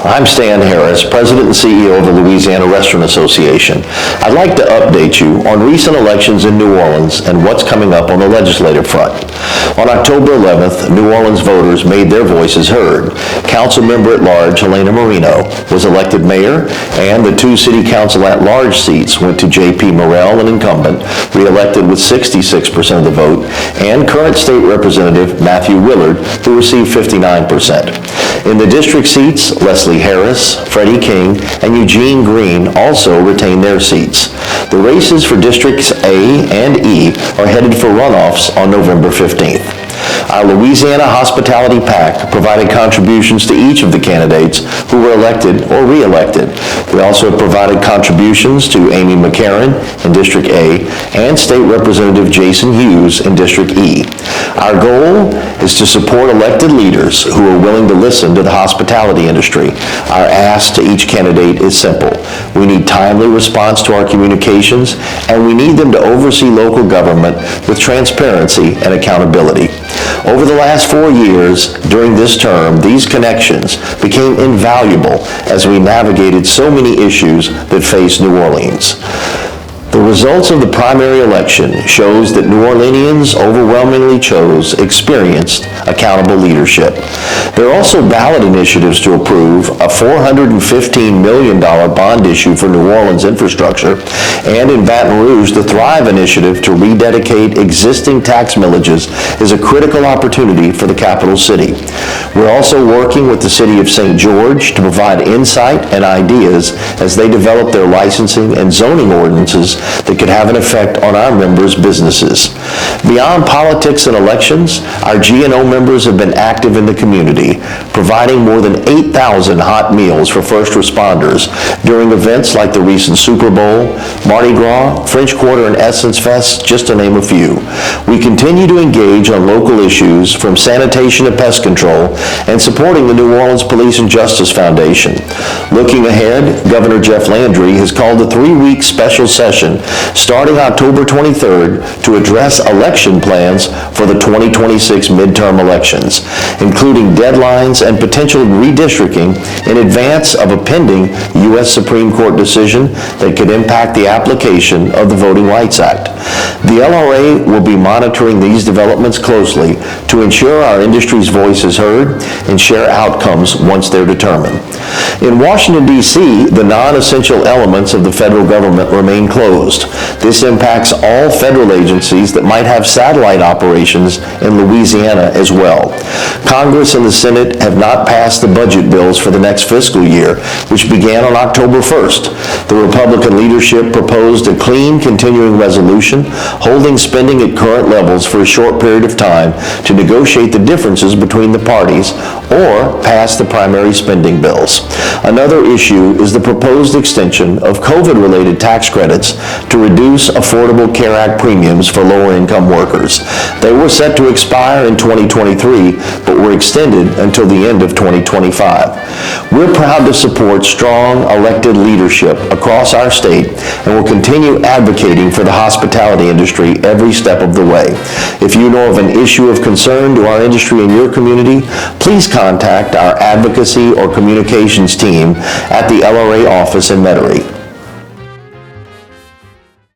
I'm Stan Harris, President and CEO of the Louisiana Restaurant Association. I'd like to update you on recent elections in New Orleans and what's coming up on the legislative front. On October 11th, New Orleans voters made their voices heard. Council member at large Helena Marino was elected mayor, and the two city council at-large seats went to J.P. Morrell, an incumbent, re-elected with 66% of the vote, and current state representative Matthew Willard, who received 59%. In the district seats, Leslie Harris, Freddie King, and Eugene Green also retained their seats. The races for Districts A and E are headed for runoffs on November 15th. Our Louisiana Hospitality PAC provided contributions to each of the candidates who were elected or re-elected. We also provided contributions to Amy McCarron in District A and State Representative Jason Hughes in District E. Our goal is to support elected leaders who are willing to listen to the hospitality industry. Our ask to each candidate is simple. We need timely response to our communications, and we need them to oversee local government with transparency and accountability. Over the last 4 years, during this term, these connections became invaluable as we navigated so many issues that face New Orleans. The results of the primary election shows that New Orleanians overwhelmingly chose experienced, accountable leadership. There are also ballot initiatives to approve a $415 million bond issue for New Orleans infrastructure, and in Baton Rouge, the Thrive initiative to rededicate existing tax millages is a critical opportunity for the capital city. We're also working with the city of St. George to provide insight and ideas as they develop their licensing and zoning ordinances that could have an effect on our members' businesses. Beyond politics and elections, our G&O members have been active in the community, providing more than 8,000 hot meals for first responders during events like the recent Super Bowl, Mardi Gras, French Quarter, and Essence Fest, just to name a few. We continue to engage on local issues from sanitation to pest control and supporting the New Orleans Police and Justice Foundation. Looking ahead, Governor Jeff Landry has called a 3-week special session starting October 23rd to address election plans for the 2026 midterm elections, including deadlines and potential redistricting in advance of a pending U.S. Supreme Court decision that could impact the application of the Voting Rights Act. The LRA will be monitoring these developments closely to ensure our industry's voice is heard and share outcomes once they're determined. In Washington, D.C., the non-essential elements of the federal government remain closed. This impacts all federal agencies that might have satellite operations in Louisiana as well. Congress and the Senate have not passed the budget bills for the next fiscal year, which began on October 1st. The Republican leadership proposed a clean continuing resolution, holding spending at current levels for a short period of time to negotiate the differences between the parties or pass the primary spending bills. Another issue is the proposed extension of COVID-related tax credits to reduce Affordable Care Act premiums for lower-income workers. They were set to expire in 2023, but were extended until the end of 2025. We're proud to support strong elected leadership across our state and will continue advocating for the hospitality industry every step of the way. If you know of an issue of concern to our industry in your community, please contact our advocacy or communications team at the LRA office in Metairie.